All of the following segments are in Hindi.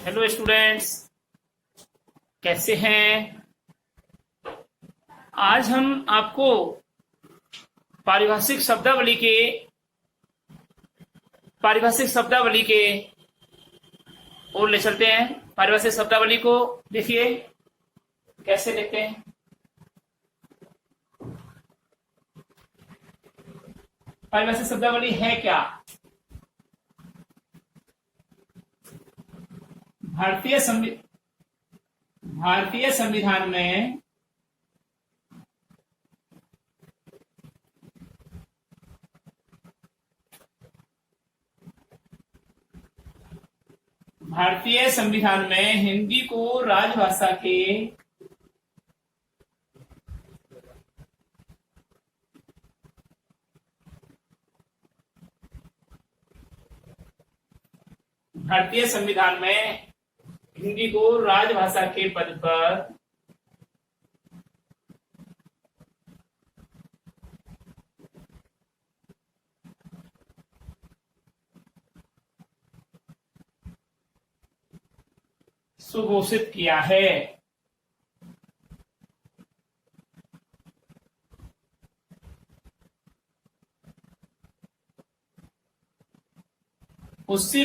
हेलो स्टूडेंट्स, कैसे हैं। आज हम आपको पारिभाषिक शब्दावली के ओर ले चलते हैं। पारिभाषिक शब्दावली को देखिए कैसे लिखते हैं। पारिभाषिक शब्दावली है क्या? भारतीय संविधान में हिंदी को राजभाषा के पद पर सुघोषित किया है। उससे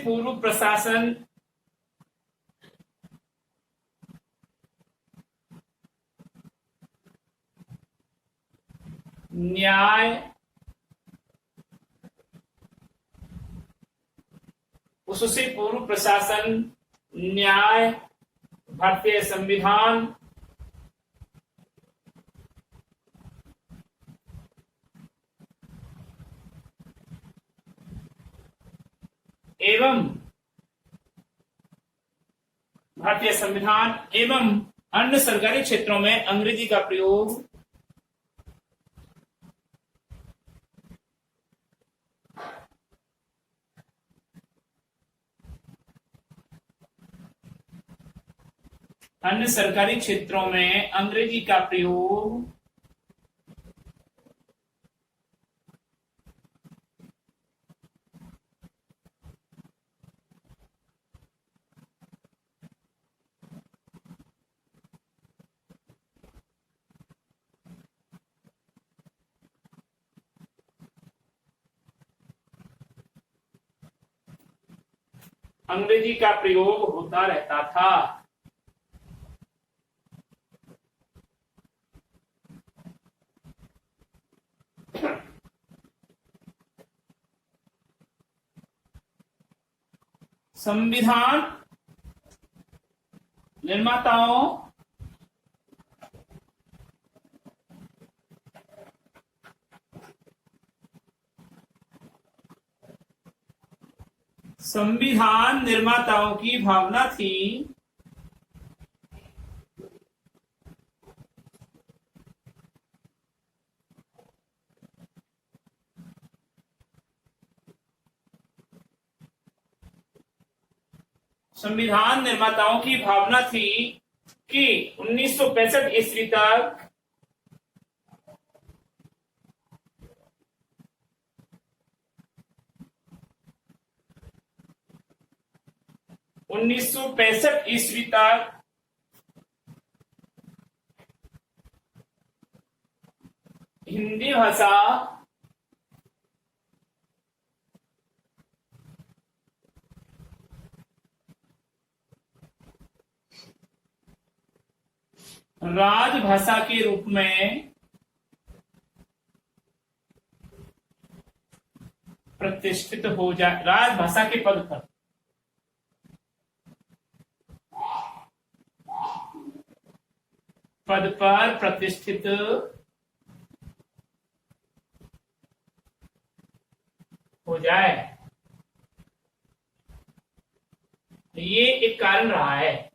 पूर्व प्रशासन न्याय भारतीय संविधान एवं अन्य सरकारी क्षेत्रों में अंग्रेजी का प्रयोग होता रहता था। संविधान निर्माताओं की भावना थी कि 1965 ईस्वी तक हिंदी भाषा राजभाषा के रूप में प्रतिष्ठित हो जाए, राजभाषा के पद पर प्रतिष्ठित हो जाए। ये एक कारण रहा है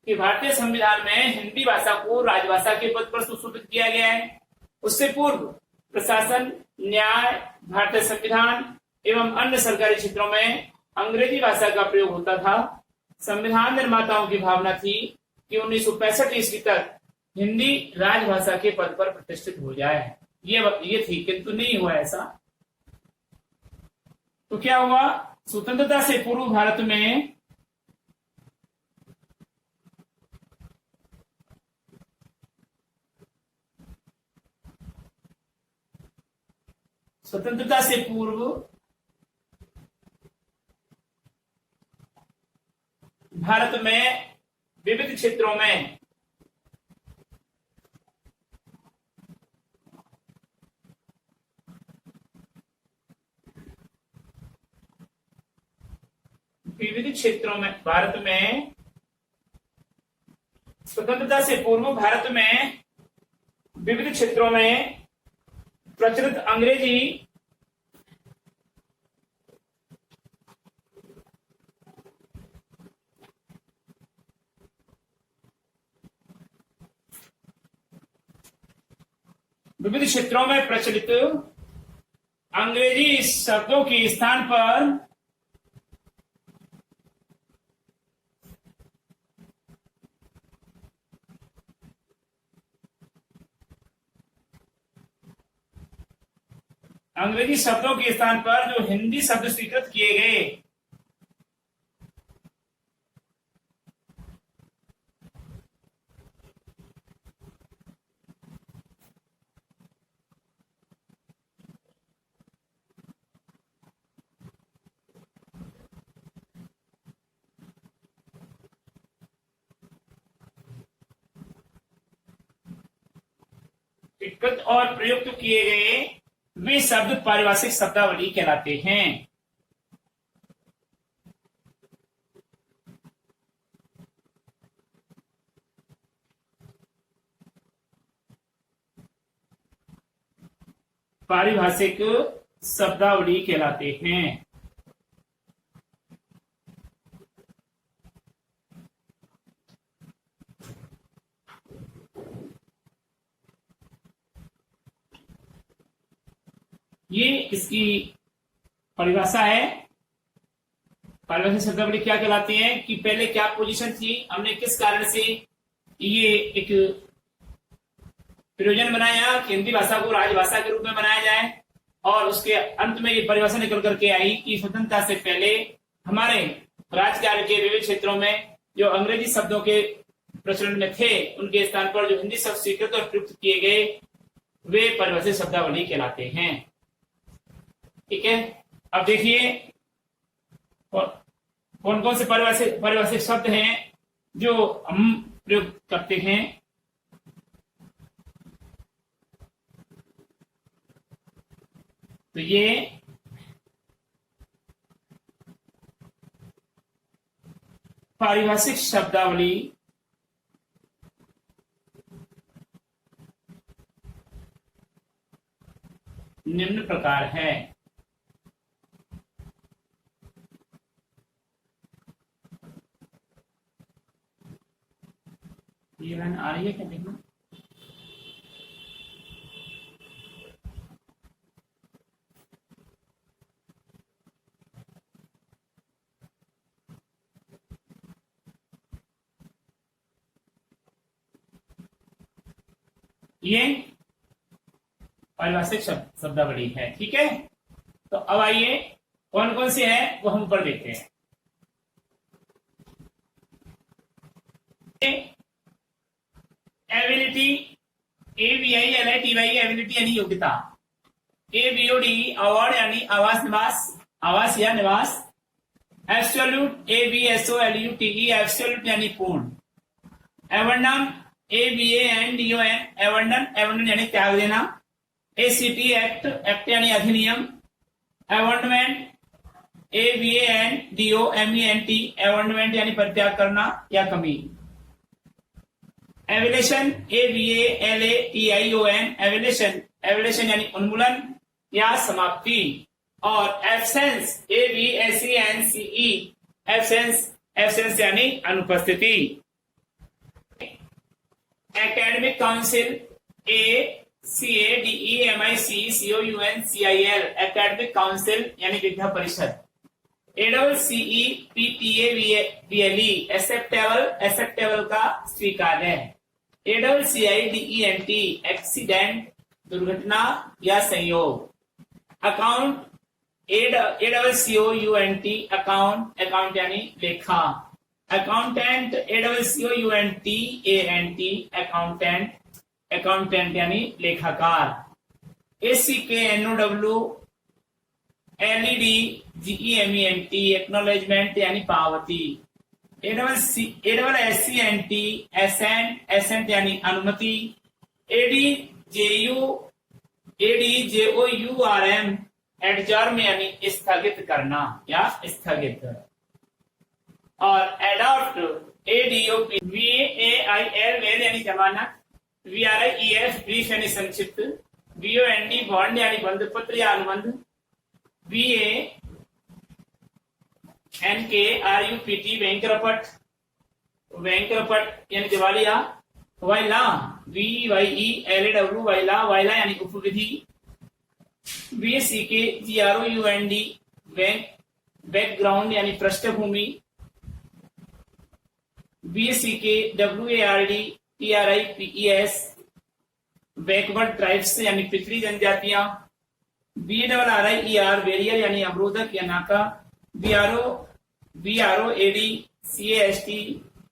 कि भारतीय संविधान में हिंदी भाषा को राजभाषा के पद पर सुशोभित किया गया है। उससे पूर्व प्रशासन, न्याय, भारतीय संविधान एवं अन्य सरकारी क्षेत्रों में अंग्रेजी भाषा का प्रयोग होता था। संविधान निर्माताओं की भावना थी कि 1965 ईस्वी तक हिंदी राजभाषा के पद पर प्रतिष्ठित हो जाए। ये थी, किंतु नहीं हुआ ऐसा। तो क्या हुआ, स्वतंत्रता से पूर्व भारत में स्वतंत्रता से पूर्व भारत में विविध क्षेत्रों में भारत में स्वतंत्रता से पूर्व भारत में विविध क्षेत्रों में प्रचलित अंग्रेजी शब्दों के स्थान पर जो हिंदी शब्द स्वीकृत किए गए, स्वीकृत और प्रयुक्त किए गए वे शब्द पारिभाषिक शब्दावली कहलाते हैं। पारिभाषिक शब्दावली कहलाते हैं। ये इसकी परिभाषा है। पारिभाषिक शब्दावली क्या कहलाती है कि पहले क्या पोजीशन थी, हमने किस कारण से ये एक प्रयोजन बनाया कि हिंदी भाषा को राजभाषा के रूप में बनाया जाए, और उसके अंत में ये परिभाषा निकल करके आई कि स्वतंत्रता से पहले हमारे राज्य के विविध क्षेत्रों में जो अंग्रेजी शब्दों के प्रचलन में थे, उनके स्थान पर जो हिंदी शब्द स्वीकृत और प्रयुक्त किए गए वे पारिभाषिक शब्दावली कहलाते हैं। ठीक है, अब देखिए कौन कौन से पारिभाषिक शब्द हैं जो हम प्रयोग करते हैं। तो ये पारिभाषिक शब्दावली निम्न प्रकार है। ये लाइन आ रही है क्या, देखना। ये पारिभाषिक शब्दावली है। ठीक है, तो अब आइए कौन कौन से हैं वो हम ऊपर देखते हैं। एबिलिटी, ABILITY, एबिलिटी यानी योग्यता। ABOD अवार्ड यानी आवास या निवास। एब्सोल्यूट, ABSOLUTE एब्सोल्यूट यानी पूर्ण। एवंडम, ABANDON एवंडन यानी त्याग देना। ACT एक्ट यानी अधिनियम। एवंडमेंट, ABANDOMENT एवंडमेंट यानी परित्याग करना या कमी। एविलेशन, AVALATION एविलेशन यानी उन्मूलन या समाप्ति। और एब्सेंस, ABSENCE एब्सेंस यानी अनुपस्थिति। Academic council, ACADEMICCOUNCIL academic council यानी विद्या परिषद। ACCEPTABLE एक्सेप्टेबल, एक्सेप्टेबल का स्वीकार्य है। ACCIDENT एक्सीडेंट, दुर्घटना या संयोग। अकाउंट ACCOUNT अकाउंट, अकाउंट यानी लेखा। अकाउंटेंट ACCOUNTANT अकाउंटेंट, अकाउंटेंट यानी लेखाकार। ACKNOW LEDGEMENT एक्नॉलेजमेंट यानी पावती। ASSENT एसेंट यानी अनुमति। ADJOURM एडजर्म यानी स्थगित करना या स्थगित। और एडॉप्ट ADOP VAIL वेल यानी जमानत। VRIEF ब्रीफ यानी संक्षिप्त। BOND बॉन्ड यानी बंधपत्र या अनुबंध। BANKRUPT बैंकरपट, बैंकरपट यानी दिवालिया। वाइला VYELAW वाइला, वाइला यानी उपविधि। BACKGROUND बैंक, बैकग्राउंड यानी पृष्ठभूमि। BACKWARD बैकवर्ड ट्राइब्स यानी पिछड़ी जनजातियां। BRRIER बैरियर यानी अवरोधक या नाका। BROAD CAST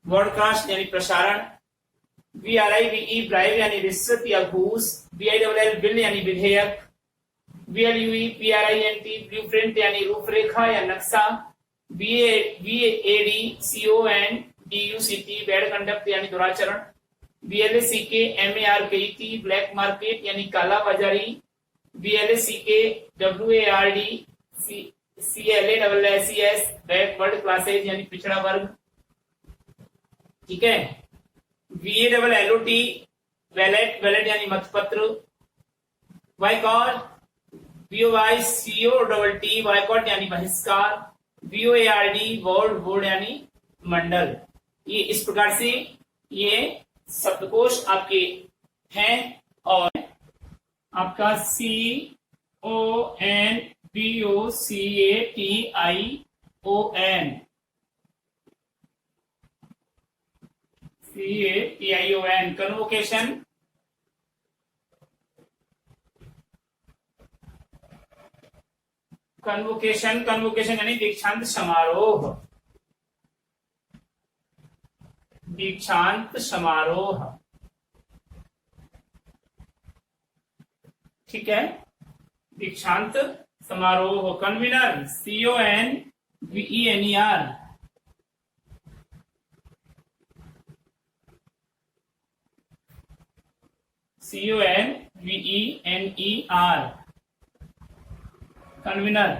ब्रॉडकास्ट यानी प्रसारण। BRIBE ब्राइब यानी रिश्वत या घूस। BILL बिल यानी विधेयक। BLUE PRINT ब्लूप्रिंट यानी रूपरेखा या नक्शा। BADCONDUCT बैड कंडक्ट यानी दुराचरण। BLACKMARKET ब्लैक मार्केट यानी काला बाजारी। BLACKWARD CLASSES बैकवर्ड क्लासेज यानी पिछड़ा वर्ग। ठीक है। VALLOT वैलेट, वैलेट यानी मतपत्र। वाइकॉट BOYCOTT वाइकॉट यानी बहिष्कार। BOARD बोर्ड, बोर्ड यानी मंडल। ये इस प्रकार से ये शब्दकोश आपके हैं। और आपका CONVOCATION कन्वोकेशन, कन्वोकेशन, कन्वोकेशन यानी दीक्षांत समारोह, दीक्षांत समारोह। ठीक है, दीक्षांत समारोह। Convener CONVENER, CONVENER convener,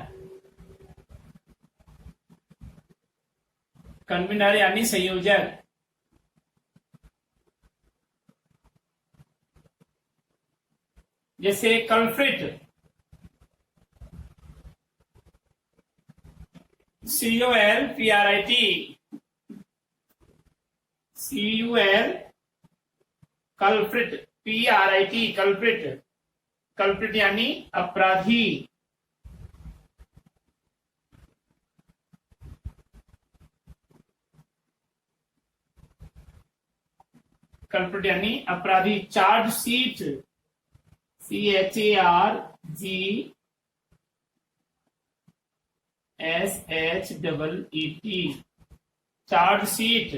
convener यानी संयोजक। जैसे कल्फ्रिट COLPRIT, कल्फ्रिट PRIT कल्प्रिट, कल्प्रिट यानी अपराधी। कल्प्रिट यानी अपराधी। Charge sheet CHARGSHEET charge sheet,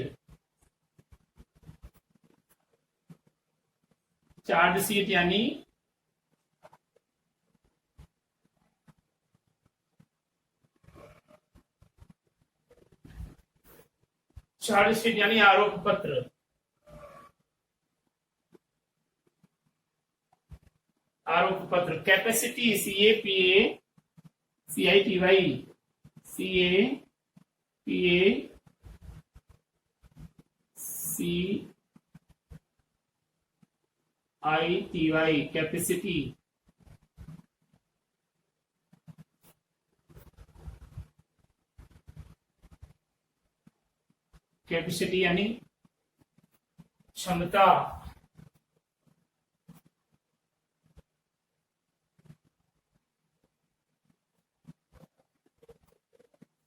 charge sheet यानी चार्ज शीट यानी आरोप पत्र। आरोप पत्र। Capacity CAPACITY capacity. कैपेसिटी यानी क्षमता।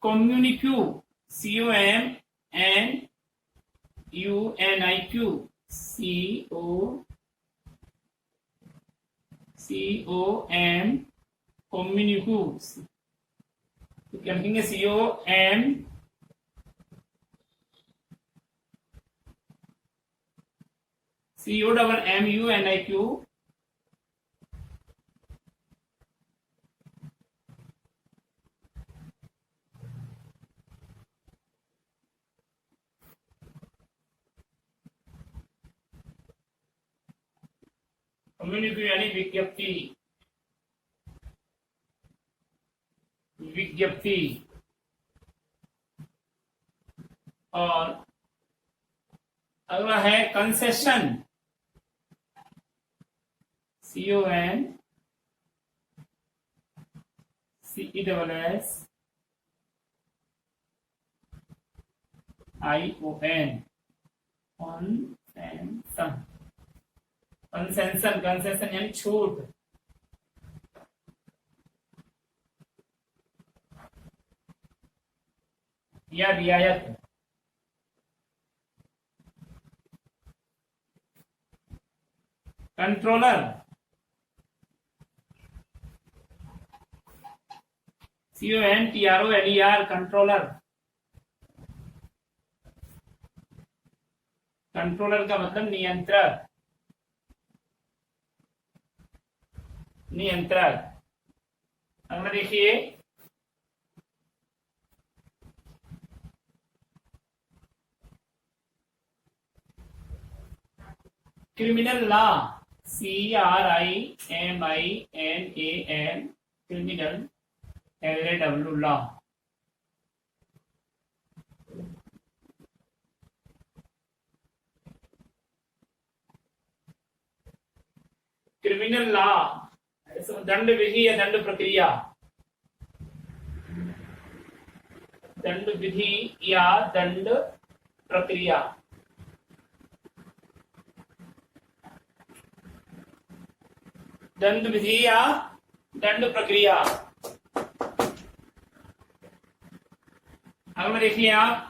कम्युनिक्यू, COMNUNIQ, COM कम्युनिक्यू, तो क्या लिखेंगे? COMMUNIQ कम्युनिक्यू यानी विज्ञप्ति, विज्ञप्ति। और अगला है कंसेशन, CONCESSION, कंसेशन, कंसेशन यानी छूट। या रियायत। Controller, CONTROLER, controller. कंट्रोलर का मतलब नियंत्रक, नियंत्रक। अगला देखिए, criminal law, CRIMINAL, criminal, LAW, law. Criminal law, दंड विधि या दंड प्रक्रिया, दंड विधि या दंड प्रक्रिया। दंड विधि या दंड प्रक्रिया। अगला देखिए आप,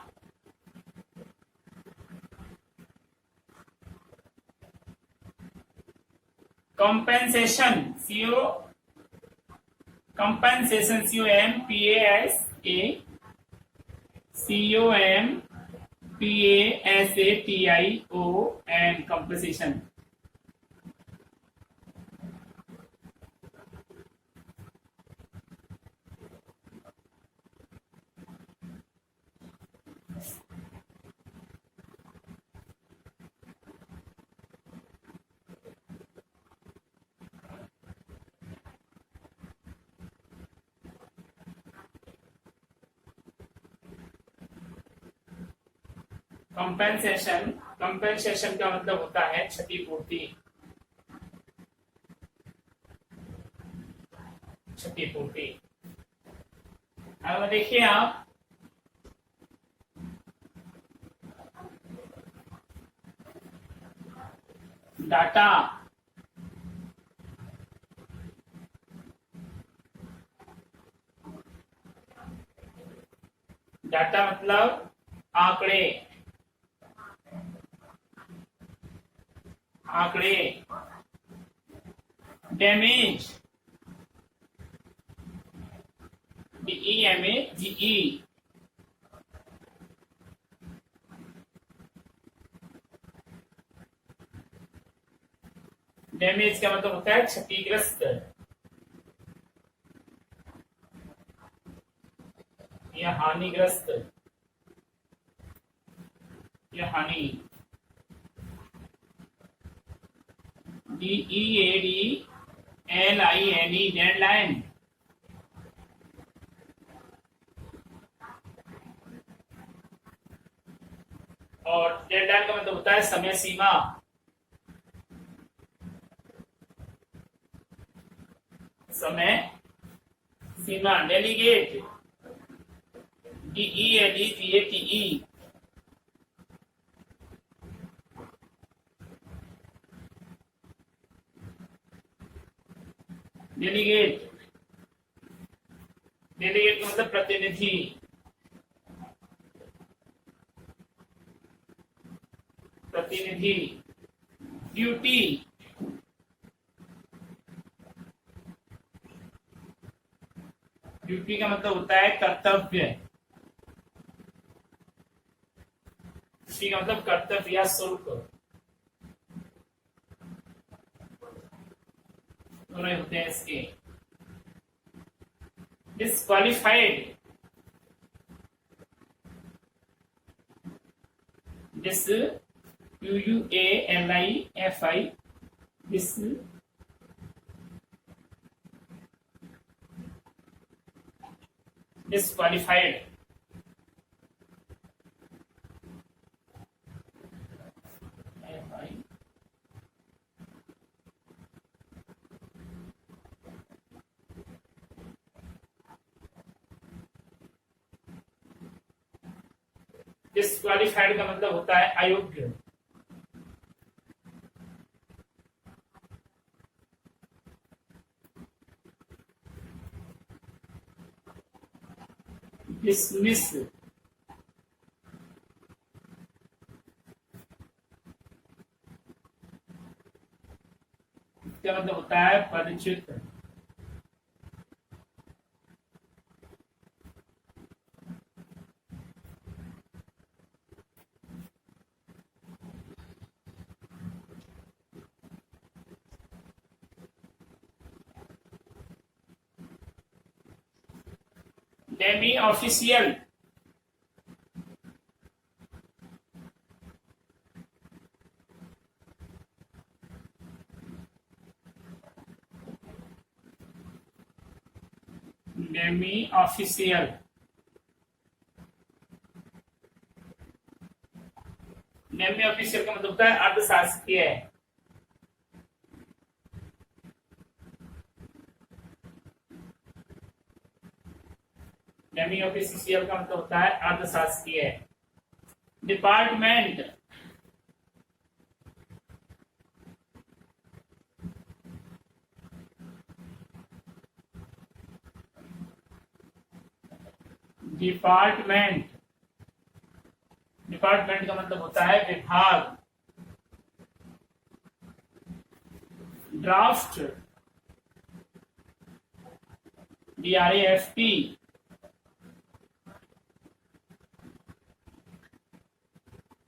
compensation, compensation, COMPASATION, compensation. Compensation, compensation का मतलब होता है क्षतिपूर्ति, क्षतिपूर्ति। अब देखिए आप, डाटा, डाटा मतलब आंकड़े, आंकड़े। डैमेज, DEMAGE, डैमेज का मतलब होता है क्षतिग्रस्त या हानिग्रस्त या हानि। DEADLINE, deadline. और डेडलाइन का मतलब होता है समय सीमा, समय सीमा। डेलीगेट, DELEGATE, डेलीगेट, डेलीगेट का मतलब प्रतिनिधि, विधि। ड्यूटी, ड्यूटी का मतलब होता है कर्तव्य। ड्यूटी का मतलब कर्तव्य या शुल्क, दोनों होते हैं इसके। Disqualified, dis UUALIFI, dis disqualified। Disqualified का मतलब होता है अयोग्य। डिसमिस, इसका मतलब होता है पदच्युत। Demi official, Demi official, Demi official का मतलब होता है अर्धशासकीय। डेमी ऑफिशियल का मतलब होता है अर्धशासकीय। डिपार्टमेंट, डिपार्टमेंट, डिपार्टमेंट का मतलब होता है विभाग। ड्राफ्ट, DRAFT,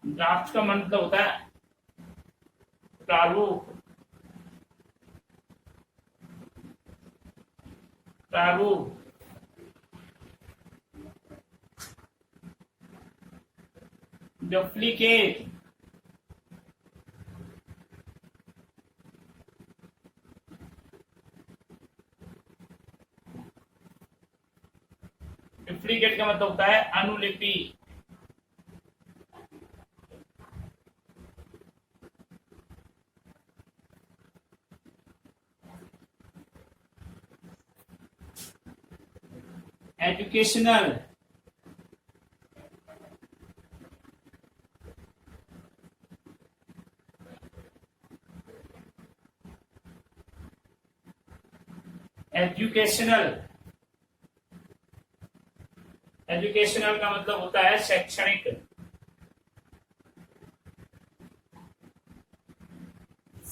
ड्राफ्ट का मतलब होता है प्रारूप, प्रारूप। डुप्लीकेट, डुप्लीकेट का मतलब होता है अनुलिपि। एजुकेशनल, एजुकेशनल, एजुकेशनल का मतलब होता है शैक्षणिक,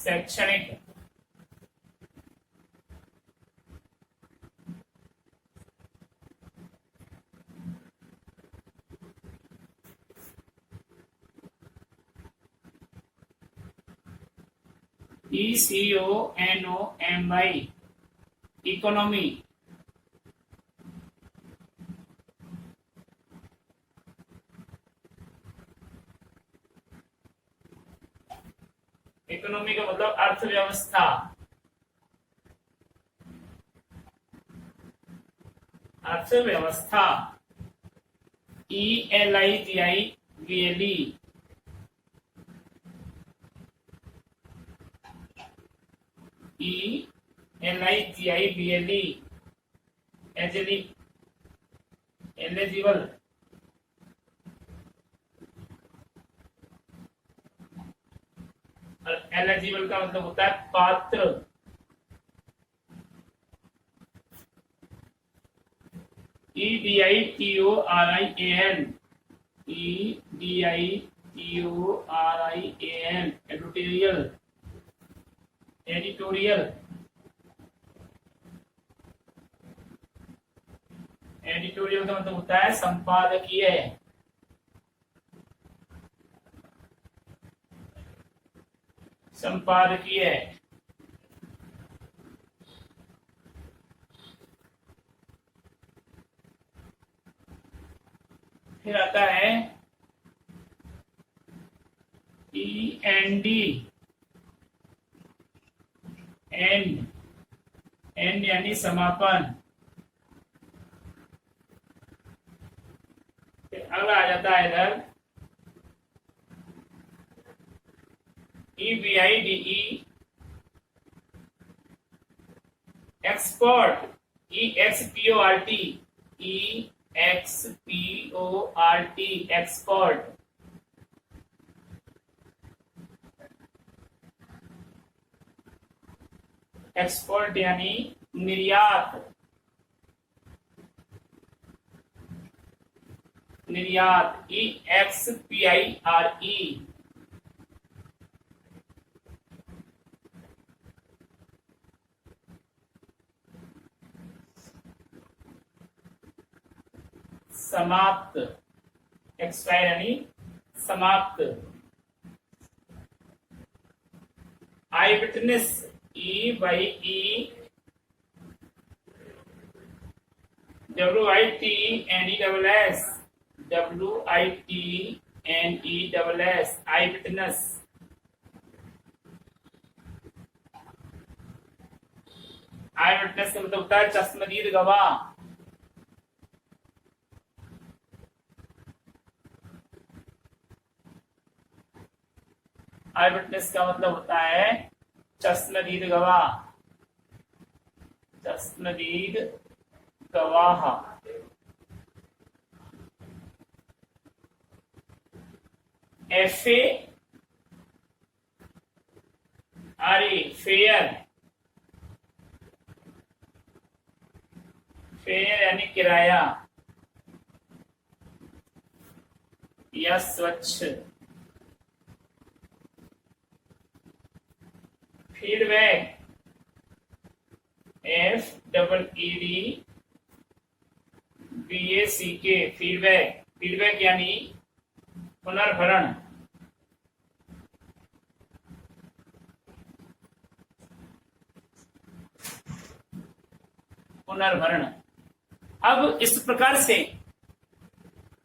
शैक्षणिक। ECONOMY, इकोनॉमी, इकोनॉमी का मतलब अर्थव्यवस्था, अर्थव्यवस्था। ELIGIBLE, ELIGIBLE, eligible. एलिजिबल का मतलब होता है पात्र। EDITORIAN, EDITORIAN, EDITORIAL, editorial. Editorial editorial का मतलब होता है संपादकीय। संपादकीय फिर आता है END, एंड यानी समापन। फिर अगला आ जाता है इधर EBIDE, export, EXPORT, export. Export यानी निर्यात। निर्यात EXPIRE। समाप्त, एक्सपायर यानी समाप्त। आई विटनेस, WITNESS, आई विटनेस। आई विटनेस का मतलब होता है चश्मदीद गवाह। आई विटनेस का मतलब होता है चश्मदीद गवाह। चश्मदीद गवाह। FA फेयर, फेयर यानी किराया या स्वच्छ। Feedback, FEEDBACK, feedback. फीडबैक यानी पुनर्भरण। पुनर्भरण। अब इस प्रकार से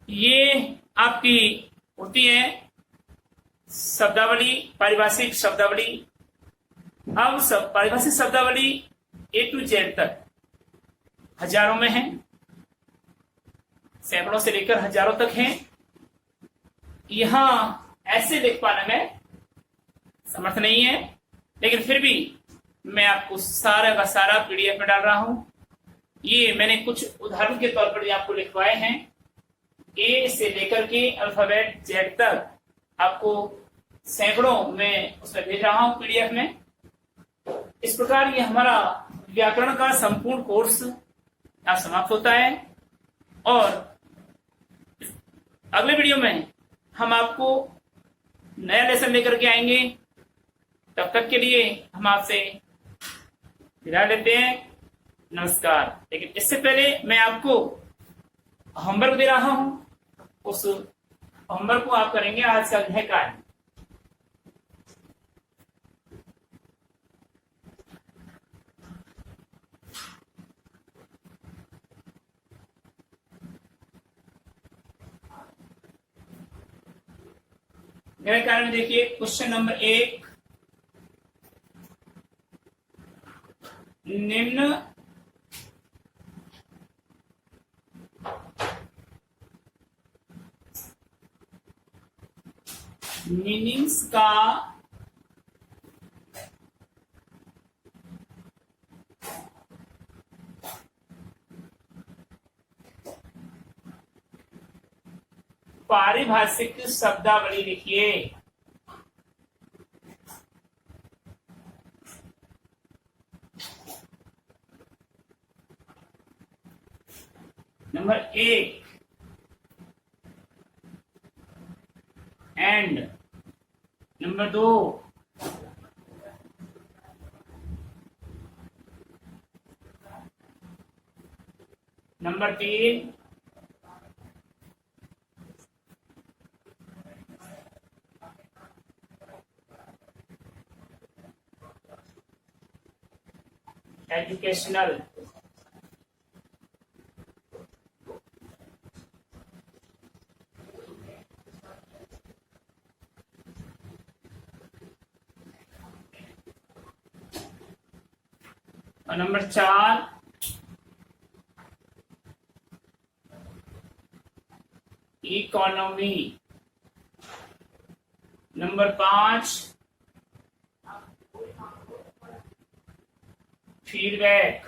ये आपकी होती है शब्दावली, पारिभाषिक शब्दावली। अब सब पारिभाषिक शब्दावली A to Z तक हजारों में है, सैकड़ों से लेकर हजारों तक है। यहां ऐसे देख पाने में समर्थ नहीं है, लेकिन फिर भी मैं आपको सारा का सारा PDF में डाल रहा हूं। ये मैंने कुछ उदाहरण के तौर पर आपको लिखवाए हैं। A से लेकर के अल्फाबेट Z तक आपको सैकड़ों में उसमें भेज रहा हूं PDF में। इस प्रकार ये हमारा व्याकरण का संपूर्ण कोर्स आज समाप्त होता है, और अगले वीडियो में हम आपको नया लेसन लेकर के आएंगे। तब तक के लिए हम आपसे विदा लेते हैं। नमस्कार। लेकिन इससे पहले मैं आपको होमवर्क दे रहा हूं, उस होमवर्क को आप करेंगे आज का गृह कार्य। गृह कार्य में देखिए क्वेश्चन नंबर 1, निम्न मीनिंग्स का पारिभाषिक शब्दावली लिखिए। Number 1, and number 2, number 3, educational. और number 4, economy. Number 5, feedback.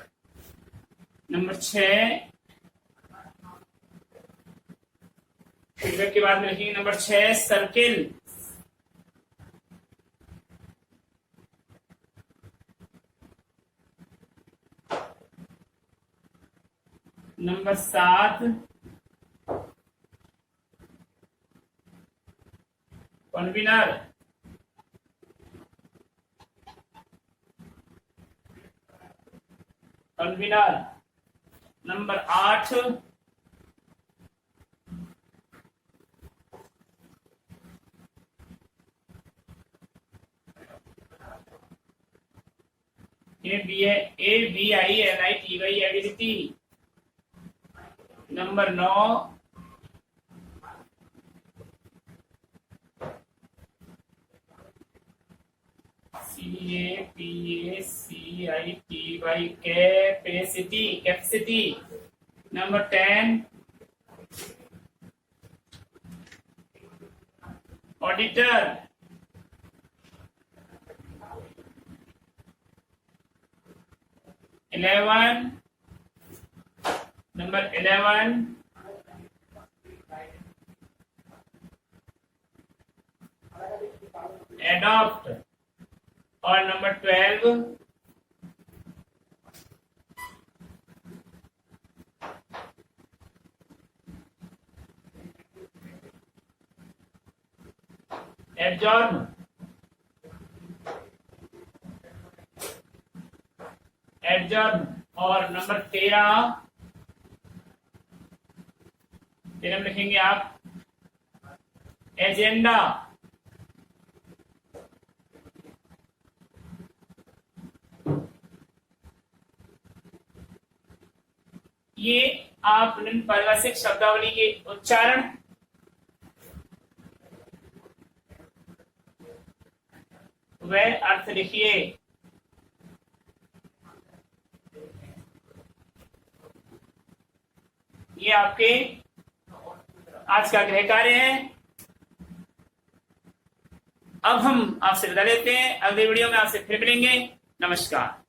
Number 6, feedback के बाद में लिखेंगे number 6, circle. Number 7, convener. Convener. Number 8, ABINITY ability. Number 9, CAPACITY capacity. Number 10, auditor. Number 11, adopt. और नंबर 12, एब्जॉर्ब। और नंबर 13 में लिखेंगे आप एजेंडा। ये आप निम्न पारिभाषिक शब्दावली के उच्चारण व अर्थ लिखिए। ये आपके आज का गृह कार्य है। अब हम आपसे विदा लेते हैं, अगले वीडियो में आपसे फिर मिलेंगे। नमस्कार।